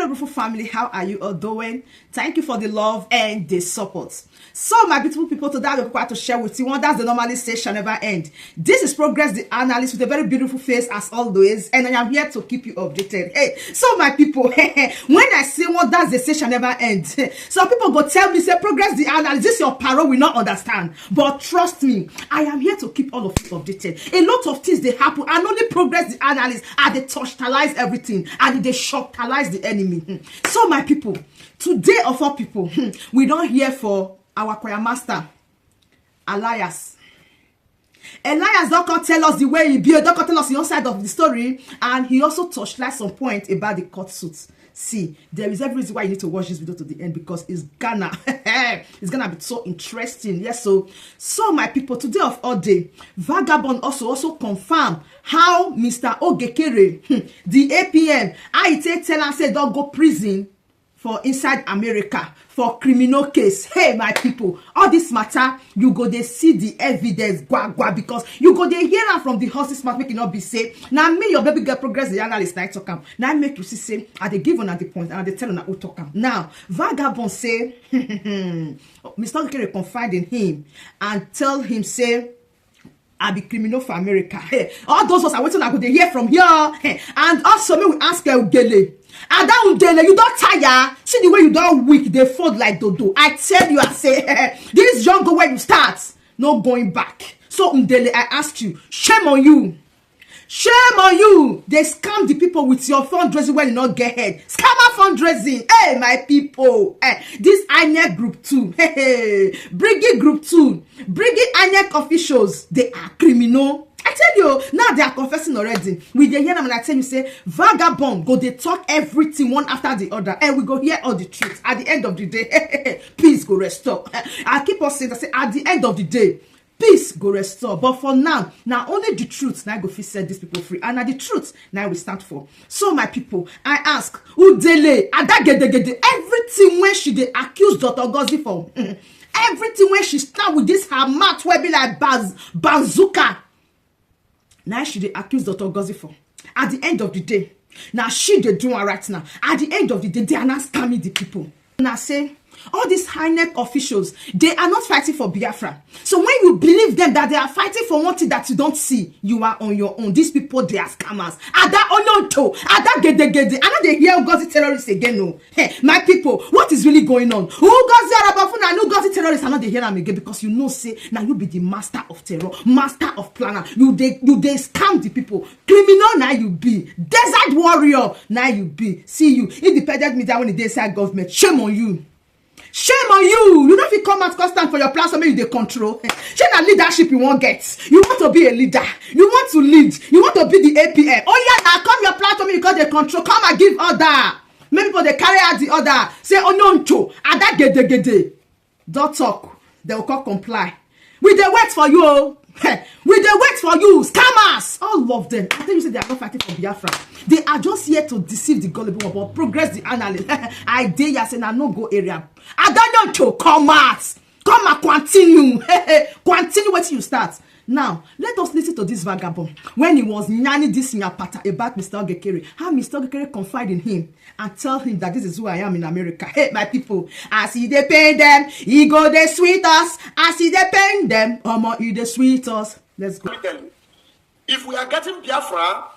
beautiful family, how are you all doing? Thank you for the love and the support. So my beautiful people, today I'm required to share with you one that's the normally say shall never end. This is Progress the Analyst with a very beautiful face as always, and I am here to keep you updated. Hey, so my people, when I say what that's the say shall never end, some people go tell me, say Progress the Analyst, this your parole will not understand. But trust me, I am here to keep all of you updated. A lot of things they happen, and only Progress the Analyst and they touchtalize everything and they shocktalize the enemy. So my people, today of all people, we don't hear for our choir master, Elias. Elias don't tell us the way he be, don't tell us the other side of the story, and he also touched like some point about the court suits. See, there is every reason why you need to watch this video to the end because it's gonna be so interesting. Yes, so my people, today of all day, Vagabond also confirm how Mr. Ogekere, the APM, I tell and say don't go prison for inside America for criminal case. Hey, my people, all this matter, you go they see the evidence, because you go they hear am from the horse's mouth, make it not be safe. Now me, your baby girl Progress the Analyst, now talk am. Now make you see say, I they give on at the point, and they tell on who talk am. Now, Vagabond say, Mr. Okere confide in him and tell him say, I be criminal for America. Hey, all those ones are waiting. I go they hear from here. Hey, and also me we ask Ugele. And that Ugele, you don't tire. See the way you don't weak, they fold like dodo. I tell you, I say, this young go where you start, no going back. So Ugele, I ask you, shame on you. Shame on you. They scam the people with your fundraising when you not get head. Scammer fundraising. Hey, my people. Hey, this INEC group 2. Hey, Briggy group 2. Briggy INEC officials. They are criminal. I tell you, now they are confessing already. We dey hear them and I tell you, say, Vagabond, go they talk everything one after the other. And we go hear all the truth. At the end of the day, peace go restore. I keep on saying that, say, at the end of the day, peace go restore. But for now only the truth now go fit set these people free, and now the truth now we stand for. So my people, I ask Udele Adagedegede, everything when she dey accuse Dr. Ngozi for everything when she start with this her mouth will be like bazooka. Now she dey accuse Dr. Ngozi for. At the end of the day, now she dey do her right now. At the end of the day, they are not scamming the people. Now say, all these high-neck officials, they are not fighting for Biafra. So when you believe them that they are fighting for one thing that you don't see, you are on your own. These people, they are scammers. Ada ononto, ada gede. I know they hear Ugazi terrorists again. No, hey, my people, what is really going on? Ugazi Arabafuna and Ugazi terrorists are not they hear them again because you know say now you be the master of terror, master of planner. You they scam the people. Criminal now you be. Desert warrior now you be. See you independent media when the inside government. Shame on you. Shame on you. You know if you come out constant for your plan, so maybe they control. Shame that leadership you won't get. You want to be a leader. You want to lead. You want to be the APM. Oh yeah, now come your platform because they control. Come and give order. Many people they carry out the order. Say oh no, and that gede. Don't talk. They will call comply. We they wait for you. We they wait for you. Scammers. All of them. I think you say they are not fighting for Biafra. They are just here to deceive the gullible about Progress the Analyst. I dare you say now no go area. I don't know to come out. Come and continue. Continue what you start. Now, let us listen to this Vagabond. When he was nanny this in your pattern about Mr. Ogekere, how Mr. Ogekere confide in him and tell him that this is who I am in America. Hey, my people, as he they pay them, he go they sweet us. As he they pay them, he they sweet us. Let's go. If we are getting Biafra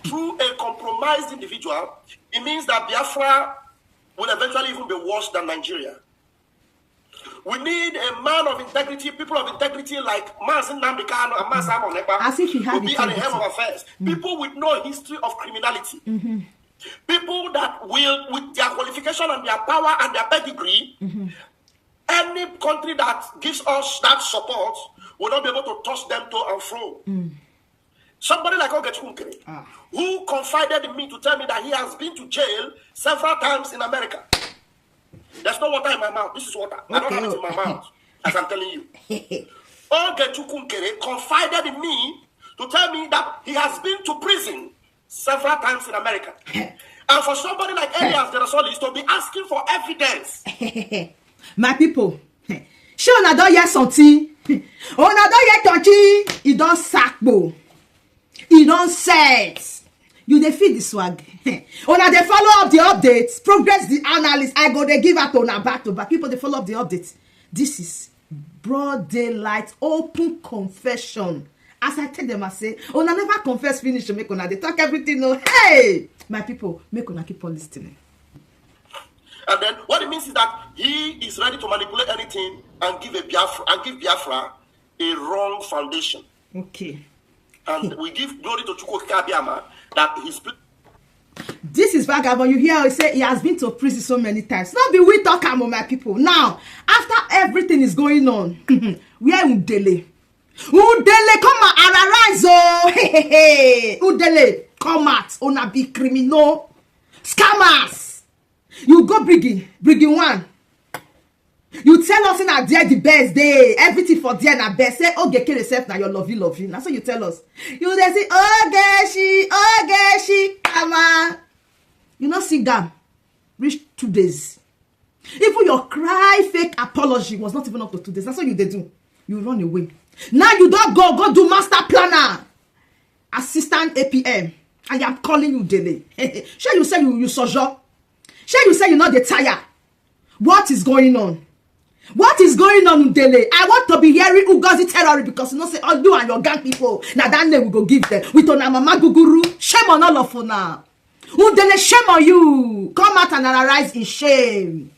through a compromised individual, it means that Biafra will eventually even be worse than Nigeria. We need a man of integrity, people of integrity like Mazin Nambikano and Mazam Onepa. As if he had be at the helm of affairs. People with no history of criminality. People that will, with their qualification and their power and their pedigree, any country that gives us that support will not be able to toss them to and fro. Somebody like Ogechukwu, who confided in me to tell me that he has been to jail several times in America. There's no water in my mouth. This is water. I don't have it in my mouth, as I'm telling you. Ogechukwu confided in me to tell me that he has been to prison several times in America. And for somebody like Elias, the Rasol is to be asking for evidence. My people, she on don't hear something. On don't hear something. He don't sack bo. He don't set. You dey feed the swag. Una dey follow up the updates. Progress the analyst. I go dey give out una back to back. People dey follow up the updates. This is broad daylight, open confession. As I tell them, I say, una never confess finish to make una dey talk everything. No, hey, my people, make una keep on listening. And then what it means is that he is ready to manipulate anything and give Biafra a wrong foundation. Okay. And we give glory to Chukwu Kabiama that he's. This is Vagabond. You hear he say he has been to prison so many times. Not be we talk about my people. Now, after everything is going on, where Udele? Udele, come and arise, oh! Hey. Udele, come out. Una be criminal scammers. You go bringing one. You tell us in a there the best day, everything for there na best. Say, okay, kill yourself now, your lovey. That's what you tell us. You they say, oh, she, come on. You not sing them. Reach 2 days. Even your cry fake apology was not even up to 2 days. That's what you they do. You run away. Now you don't go do master planner, assistant APM. I am calling you daily. Sure you say you sojourn. Sure you say you not the tire. What is going on? What is going on, Udele? I want to be hearing Unazi terrorist because you know say all you and your gang people. Now that name we go give them. With on mama guguru. Shame on all of you now. Udele, shame on you. Come out and arise in shame.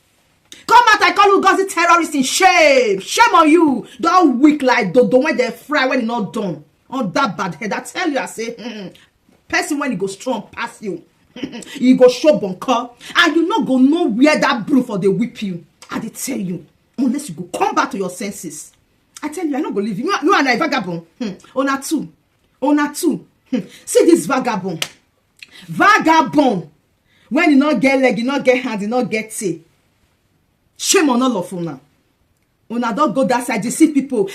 Come out, I call Unazi terrorist in shame. Shame on you. Don't weak like dodo when they fry when it's not done. On that bad head. I tell you, I say, person when he go strong pass you. You go show bunker. And you not go know where that broom for they whip you. I did tell you. Unless you go come back to your senses. I tell you, I not go leave you. You and I vagabond. Ona two. See this vagabond. Vagabond. When you not get leg, you not get hand, you not get tail. Shame on all of una. Una don't go that side. You see people.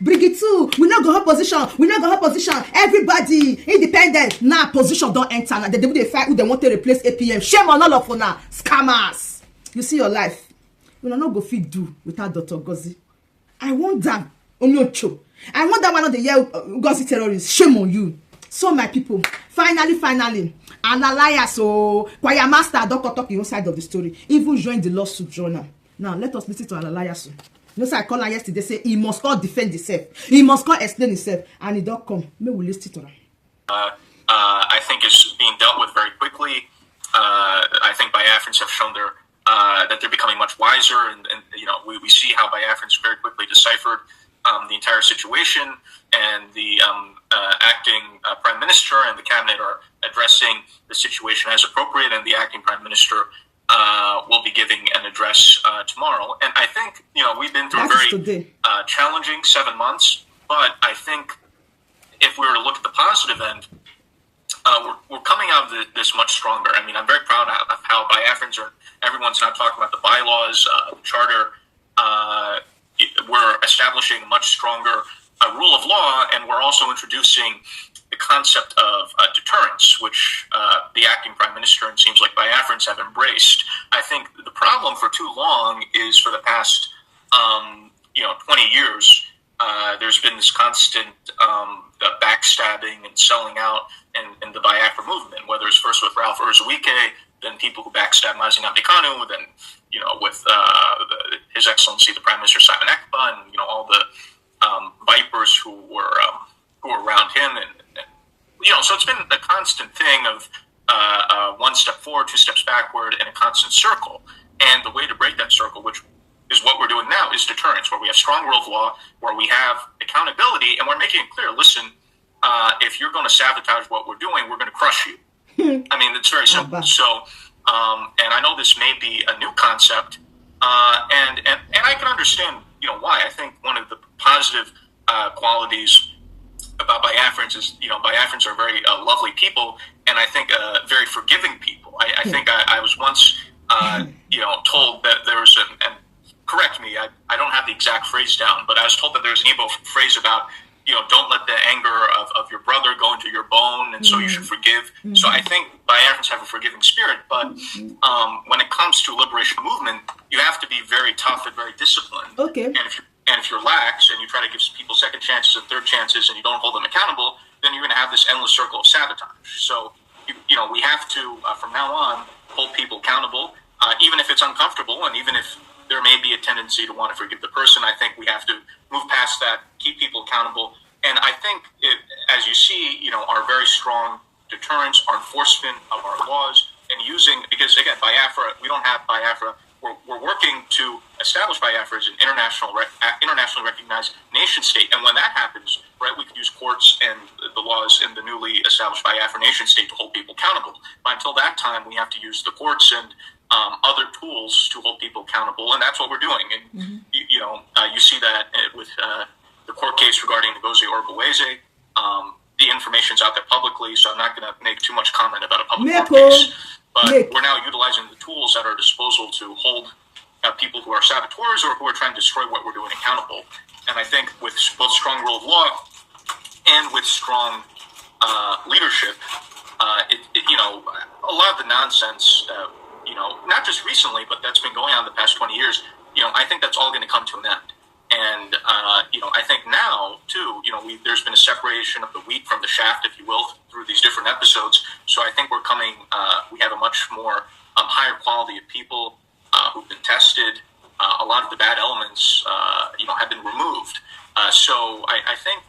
Bring it too. We not go hold position. Everybody independent. Now position don't enter. Now they fight who they want to replace APM. Shame on all of una. Scammers. You see your life. We not go fit do without Dr. Gozi. I want that Onyocho. I want that one of the year Gozi terrorists. Shame on you. So my people, finally, and Elias, so choir master, Dr. talk your side of the story. Even join the lawsuit journal. Now let us listen to Elias. You know, so I called her yesterday. Say he must not defend himself. He must not explain himself, and he don't come. May we listen to her. I think is being dealt with very quickly. I think Biafrans have shown that they're becoming much wiser, and you know we see how Biafrans very quickly deciphered the entire situation, and the acting prime minister and the cabinet are addressing the situation as appropriate, and the acting prime minister will be giving an address tomorrow. And I think we've been through a very challenging 7 months, but I think if we were to look at the positive end, we're coming out of this much stronger. I mean, I'm very proud of how Biafrans are. Everyone's now talking about the bylaws, the charter. We're establishing a much stronger rule of law, and we're also introducing the concept of deterrence, which the acting prime minister and seems like Biafrans have embraced. I think the problem for too long is for the past 20 years, there's been this constant backstabbing and selling out in the Biafra movement, whether it's first with Ralph Urzawike, then people who backstab Mazi Nnamdi Kanu, then with His Excellency the Prime Minister Simon Ekpa, and all the vipers who were around him, and so it's been a constant thing of one step forward, 2 steps backward, and a constant circle. And the way to break that circle, which is what we're doing now, is deterrence, where we have strong rule of law, where we have accountability, and we're making it clear, listen, if you're going to sabotage what we're doing, we're going to crush you. I mean, it's very simple. So, and I know this may be a new concept, and I can understand, why. I think one of the positive qualities about Biafrans is, Biafrans are very lovely people, and I think very forgiving people. I think I was once, told that there was and correct me, I don't have the exact phrase down, but I was told that there's an Igbo phrase about, don't let the anger of your brother go into your bone, and so you should forgive. So I think Biafrans have a forgiving spirit, but when it comes to liberation movement, you have to be very tough and very disciplined. Okay. And if you're lax and you try to give people second chances and third chances and you don't hold them accountable, then you're going to have this endless circle of sabotage. So, we have to, from now on, hold people accountable, even if it's uncomfortable, and even if there may be a tendency to want to forgive the person. I think we have to move past that, keep people accountable. And I think, as you see, our very strong deterrence, our enforcement of our laws, and because again, Biafra, we don't have Biafra. We're working to establish Biafra as an internationally recognized nation state. And when that happens, right, we could use courts and the laws in the newly established Biafra nation state to hold people accountable. But until that time, we have to use the courts and other tools to hold people accountable, and that's what we're doing. And you see that with the court case regarding Ngozi Orubueze. The information's out there publicly, so I'm not going to make too much comment about a public court case. But we're now utilizing the tools at our disposal to hold people who are saboteurs or who are trying to destroy what we're doing accountable. And I think with both strong rule of law and with strong leadership, a lot of the nonsense, not just recently, but that's been going on the past 20 years, I think that's all going to come to an end. And, I think now, too, there's been a separation of the wheat from the shaft, if you will, through these different episodes. So I think we're coming, we have a much more higher quality of people who've been tested. A lot of the bad elements, have been removed. So I think,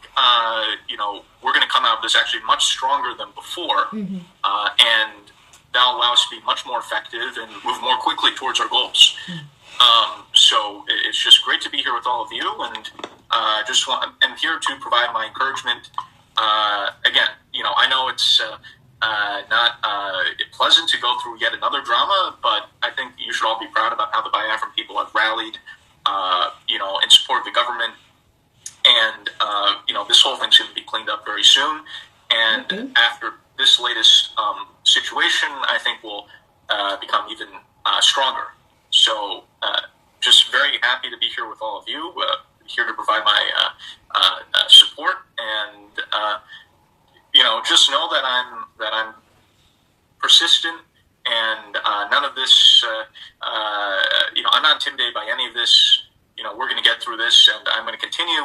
we're going to come out of this actually much stronger than before. And that'll allow us to be much more effective and move more quickly towards our goals. So it's just great to be here with all of you, and I'm here to provide my encouragement. Again, I know it's not pleasant to go through yet another drama, but I think you should all be proud about how the Biafran people have rallied, in support of the government. And, this whole thing's going to be cleaned up very soon. And after this latest situation, I think will become even stronger. So just very happy to be here with all of you, here to provide my support, and just know that I'm persistent, and none of this. I'm not intimidated by any of this. We're going to get through this, and I'm going to continue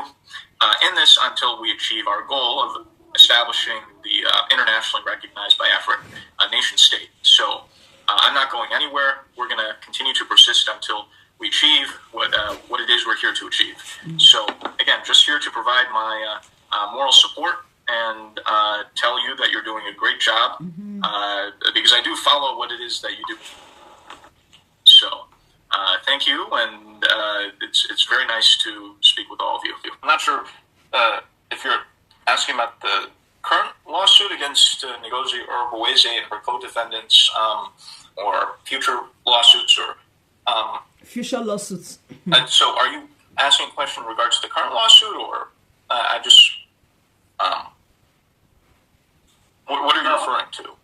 in this until we achieve our goal of establishing the internationally recognized Biafran nation state. So I'm not going anywhere. We're going to continue to persist until we achieve what it is we're here to achieve. So again, just here to provide my moral support and tell you that you're doing a great job, because I do follow what it is that you do. So thank you, and it's very nice to speak with all of you. I'm not sure if you're asking about the current lawsuit against Ngozi Orubueze and her co-defendants, or future lawsuits, or future lawsuits. So, are you asking a question in regards to the current lawsuit, or I just what are you referring to? To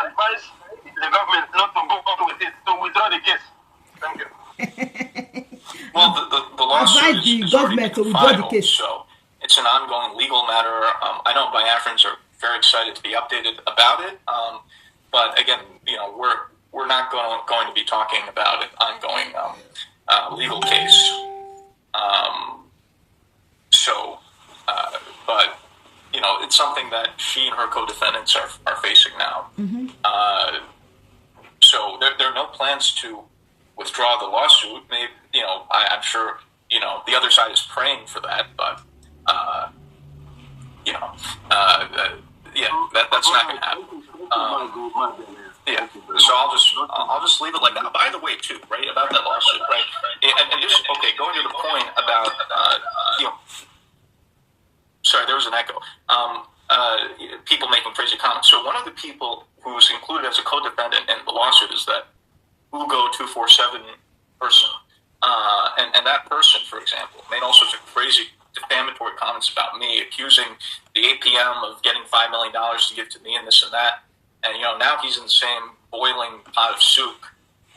advise the government not to go on with it, to withdraw the case. Thank you. Well, the lawsuit advise the is government to withdraw the case. So it's an ongoing legal matter. I know Biafrans are very excited to be updated about it. But again, we're not going to be talking about an ongoing legal case. But it's something that she and her co-defendants are facing now. So there are no plans to withdraw the lawsuit. Maybe I'm sure the other side is praying for that, but that's not going to happen. So I'll just leave it like that. By the way, too, right, about that lawsuit, right, and just going to the point about sorry, there was an echo. People making crazy comments. So one of the people who was included as a co-defendant in the lawsuit is that Ugo 247 person, and that person, for example, made all sorts of crazy defamatory comments about me, accusing the APM of getting $5 million to give to me and this and that. And, now he's in the same boiling pot of soup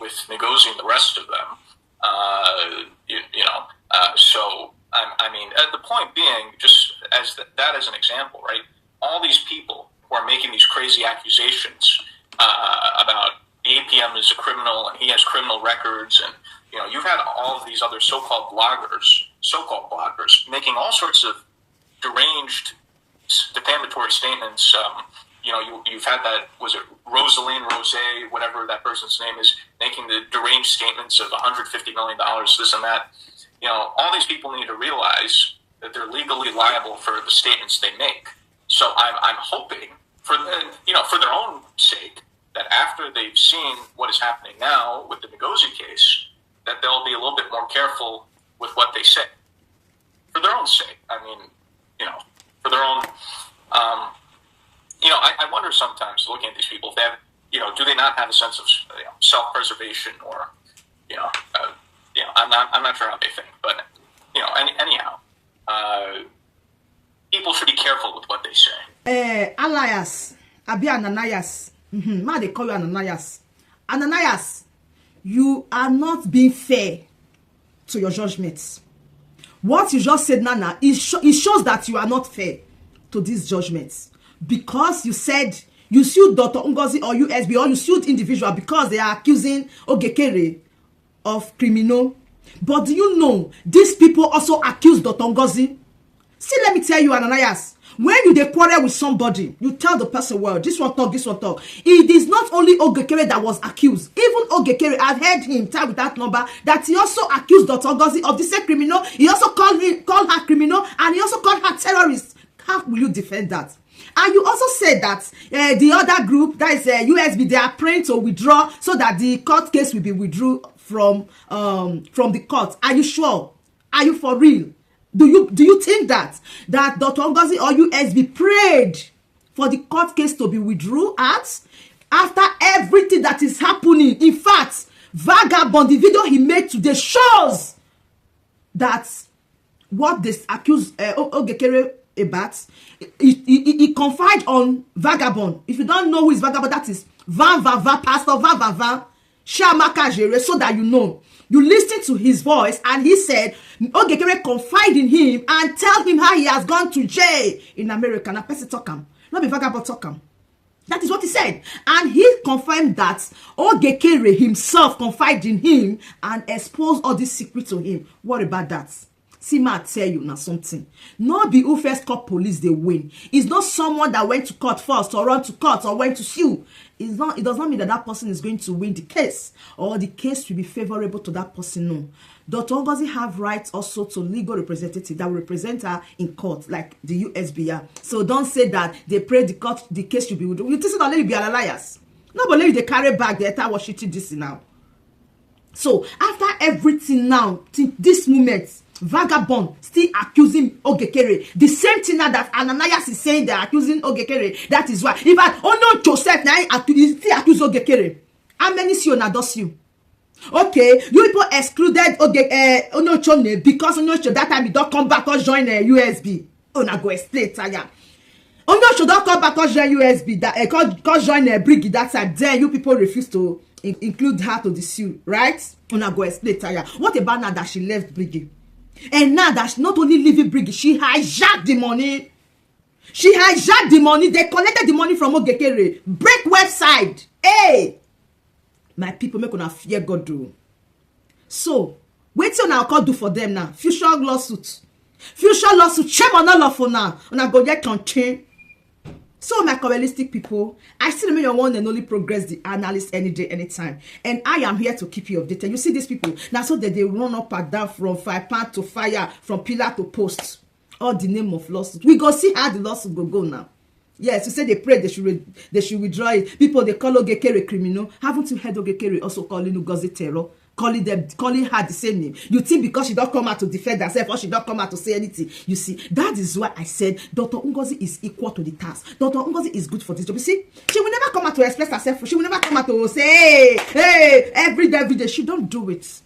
with Ngozi and the rest of them. So, I mean, the point being, just as that as an example, right? All these people who are making these crazy accusations about the APM is a criminal and he has criminal records, and, you've had all of these other so-called bloggers making all sorts of deranged defamatory statements you've had that, was it Rosaline, Rose, whatever that person's name is, making the deranged statements of $150 million, this and that. All these people need to realize that they're legally liable for the statements they make. So I'm hoping for their own sake that after they've seen what is happening now with the Ngozi case, that they'll be a little bit more careful with what they say. For their own sake. I mean, for their own, I wonder sometimes, looking at these people, if they have, do they not have a sense of self-preservation, or, I'm not sure how they think, but, anyhow, people should be careful with what they say. Elias, Ananias, ma they call you Ananias. Ananias, you are not being fair to your judgments. What you just said, Nana, it shows that you are not fair to these judgments, because you said you sued Dr. Ngozi or USB, or you sued individual because they are accusing Ogekere of criminal. But do you know these people also accuse Dr. Ngozi? See, let me tell you, Ananias, when you dey quarrel with somebody, you tell the person, well, this one talk. It is not only Ogekere that was accused. Even Ogekere, I've heard him tell with that number that he also accused Dr. Ngozi of the same criminal. He also called her criminal, and he also called her terrorist. How will you defend that? And you also said that the other group, that is USB, they are praying to withdraw so that the court case will be withdrawn from the court. Are you sure? Are you for real? Do you think that Dr. Ngozi or USB prayed for the court case to be withdrawn after everything that is happening? In fact, Vagabond, the video he made today shows that what they accuse Ogekere about, he confide on Vagabond. If you don't know who is Vagabond, that is Pastor Van Shamaka Jere, so that you know. You listen to his voice, and he said Ogekere confide in him and tell him how he has gone to jail in America. Now, person talk him, not be Vagabond talk him. That is what he said, and he confirmed that Ogekere himself confided in him and exposed all this secret to him. What about that? See, ma tell you now something. Not be who first called police they win. It's not someone that went to court first, or run to court, or went to sue. It does not mean that person is going to win the case, or the case will be favorable to that person. No. Dr. Ngozi have rights also to legal representative that will represent her in court, like the USBR. So don't say that they pray the case should be withdrawn. You think that be Elias? Nobody they carry back the entire Washington DC now. So after everything now, till this moment, Vagabond still accusing Ogekere. The same thing now that Ananias is saying they're accusing Ogekere. That is why. In fact, Ono Joseph now still accuse Ogekere. How many see Ona does you? Okay, you people excluded Ono Chone because Ono Chone that time he don't come back or join USB. Ona go explain tire. Ono Chone don't come back or join USB. That cause join Briggy that time. Then you people refuse to include her to the suit, right? Ona go explain tire. What about now that she left Briggy? And now that she not only leaving Briggy, she hijacked the money. They collected the money from Ogekere. Break website. Hey, my people, make una fear God do. So, wait till now God do for them now. Future lawsuit. Shame on all of you now. Una go get contain. So, my realistic people, I still remain your one and only Progress the Analyst any day, anytime. And I am here to keep you updated. You see these people, now so that they run up and down from fire pan to fire, from pillar to post. All the name of lawsuit. We go see how the lawsuit go now. Yes, you say they pray they should withdraw it. People, they call Ogekere criminal. Haven't you heard Ogekere also calling Ngozi terror? Calling her the same name. You think because she don't come out to defend herself, or she don't come out to say anything? You see, that is why I said Dr. Ngozi is equal to the task. Dr. Ngozi is good for this job. You see, she will never come out to express herself. She will never come out to say, hey, every day. She don't do it.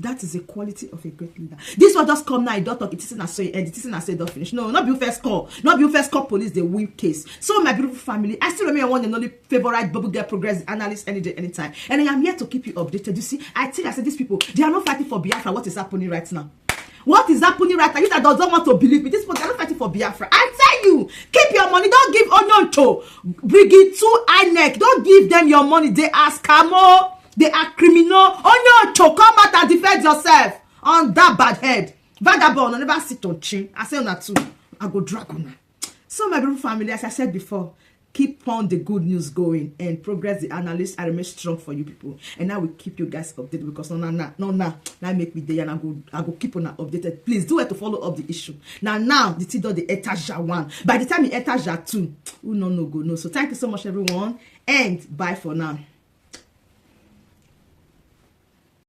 That is the quality of a great leader. This one just come now, you don't talk, it isn't as so end, it isn't as say don't finish. No, not be first call. Not be first call police, they win case. So my beautiful family, I still remain one and only favorite Bubble Girl Progress Analyst any day, anytime. And I am here to keep you updated. You see, I said these people, they are not fighting for Biafra. What is happening right now? What is happening right now? You that don't want to believe me. These people, they are not fighting for Biafra. I tell you, keep your money. Don't give Onion to Brigid to INEC. Don't give them your money. They are scammer. They are criminal. Oh no, to come out and defend yourself on that bad head. Vagabond, I never sit on chin. I say on that too. I go drag on her. So my beautiful family, as I said before, keep on the good news going, and Progress the Analyst, I remain strong for you people, and I will keep you guys updated, because now make me there, and I go keep on updated. Please do it to follow up the issue. Now the T dot the etaja 1. By the time the etaja 2, we no go no. So thank you so much, everyone, and bye for now.